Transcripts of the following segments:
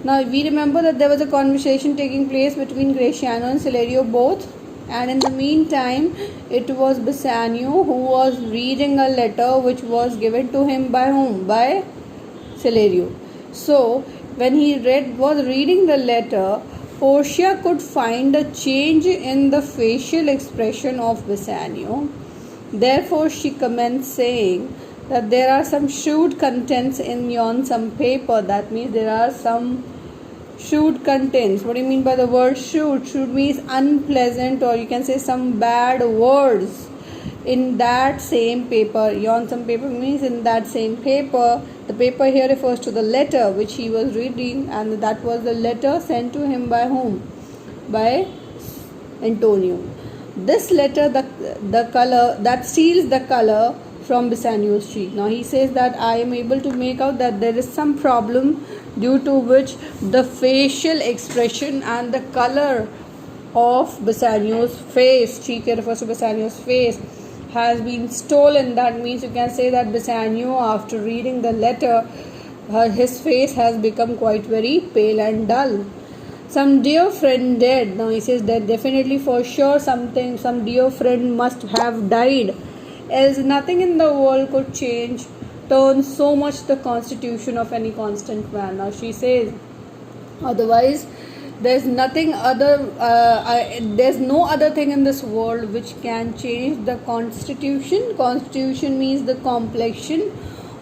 Now we remember that there was a conversation taking place between Graciano and Celerio both, and in the meantime it was Bassanio who was reading a letter which was given to him by whom? By Celerio. So when he was reading the letter, Portia could find a change in the facial expression of Bassanio. Therefore she commenced saying that there are some shrewd contents in yon some paper. That means there are some shrewd contents. What do you mean by the word shrewd? Shrewd means unpleasant, or you can say some bad words in that same paper. Yon some paper means in that same paper. The paper here refers to the letter which he was reading, and that was the letter sent to him by whom? By Antonio. This letter, the color that steals the color from Bassanio's cheek. Now he says that I am able to make out that there is some problem due to which the facial expression and the color of Bassanio's face, cheek refers to Bassanio's face, has been stolen. That means you can say that Bassanio, after reading the letter, his face has become quite very pale and dull. Some dear friend dead. Now he says that definitely for sure some dear friend must have died, else nothing in the world could turn so much the constitution of any constant man. Now she says otherwise there's nothing other there's no other thing in this world which can change the constitution means the complexion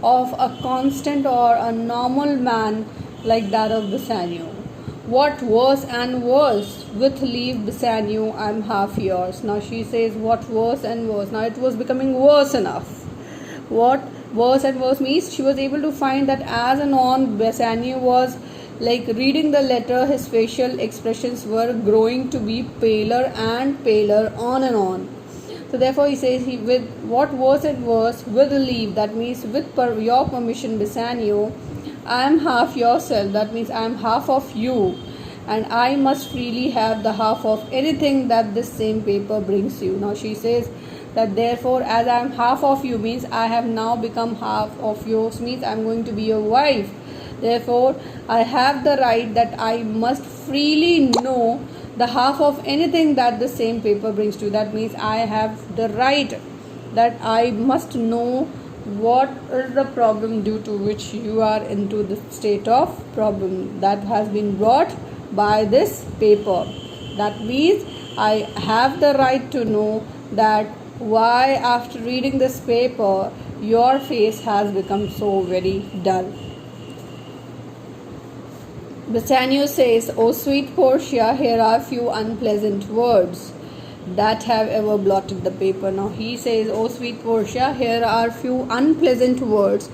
of a constant or a normal man like that of Bassanio. What worse and worse, with leave Bassanio, I'm half yours. Now she says what worse and worse. Now it was becoming worse enough. What worse and worse means, she was able to find that as and on Bassanio was like reading the letter, his facial expressions were growing to be paler and paler on and on. So therefore he says, with what worse and worse, with leave, that means with your permission Bassanio, I am half yourself, that means I am half of you, and I must freely have the half of anything that this same paper brings you. Now she says that therefore as I am half of you means I have now become half of yours, means I am going to be your wife. Therefore I have the right that I must freely know the half of anything that the same paper brings to you. That means I have the right that I must know what is the problem due to which you are into the state of problem that has been brought by this paper. That means I have the right to know that why after reading this paper your face has become so very dull. Bassanio says, "O sweet Portia, here are few unpleasant words that have ever blotted the paper." Now he says, "Oh sweet Portia, here are few unpleasant words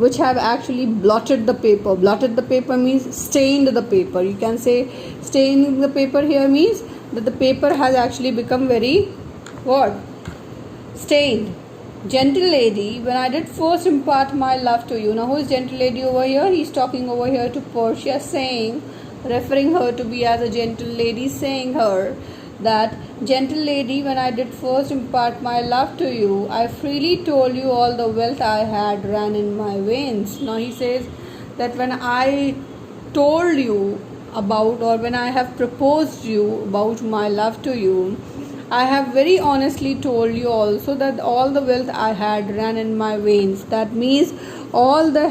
which have actually blotted the paper." Blotted the paper means stained the paper. You can say staining the paper here means that the paper has actually become very what? Stained. "Gentle lady, when I did first impart my love to you." Now who is gentle lady over here? He's talking over here to Portia, saying, referring her to be as a gentle lady, saying her that, "Gentle lady, when I did first impart my love to you, I freely told you all the wealth I had ran in my veins." Now he says that when I told you about, or when I have proposed you about my love to you, I have very honestly told you also that all the wealth I had ran in my veins. That means all the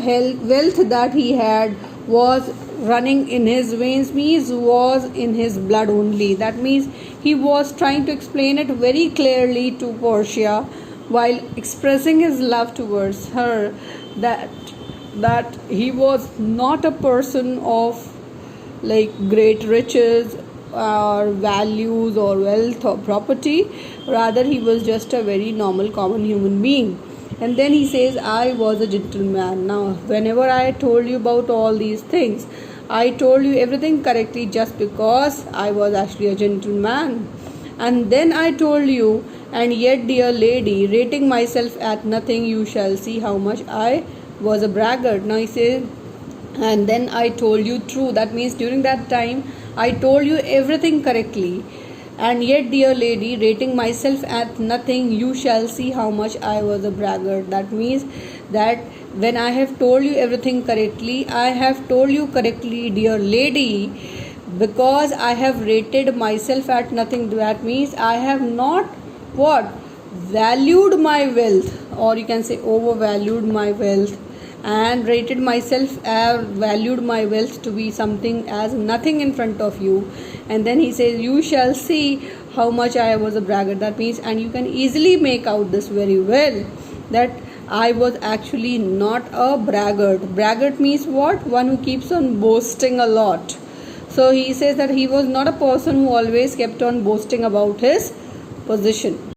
wealth that he had was running in his veins, means was in his blood only. That means he was trying to explain it very clearly to Portia while expressing his love towards her, that he was not a person of like great riches or values or wealth or property, rather he was just a very normal common human being. And then he says, "I was a gentleman." Now whenever I told you about all these things, I told you everything correctly just because I was actually a gentleman. And then I told you, "And yet, dear lady, rating myself at nothing, you shall see how much I was a braggart." Now he says, "And then I told you true." That means during that time I told you everything correctly. "And yet, dear lady, rating myself at nothing, you shall see how much I was a braggart." That means that when I have told you everything correctly, I have told you correctly, dear lady, because I have rated myself at nothing. That means I have not what? Valued my wealth, or you can say overvalued my wealth, and rated myself, valued my wealth to be something as nothing in front of you. And then he says, you shall see how much I was a braggart. That means, and you can easily make out this very well, that I was actually not a braggart. Braggart means what? One who keeps on boasting a lot. So he says that he was not a person who always kept on boasting about his position.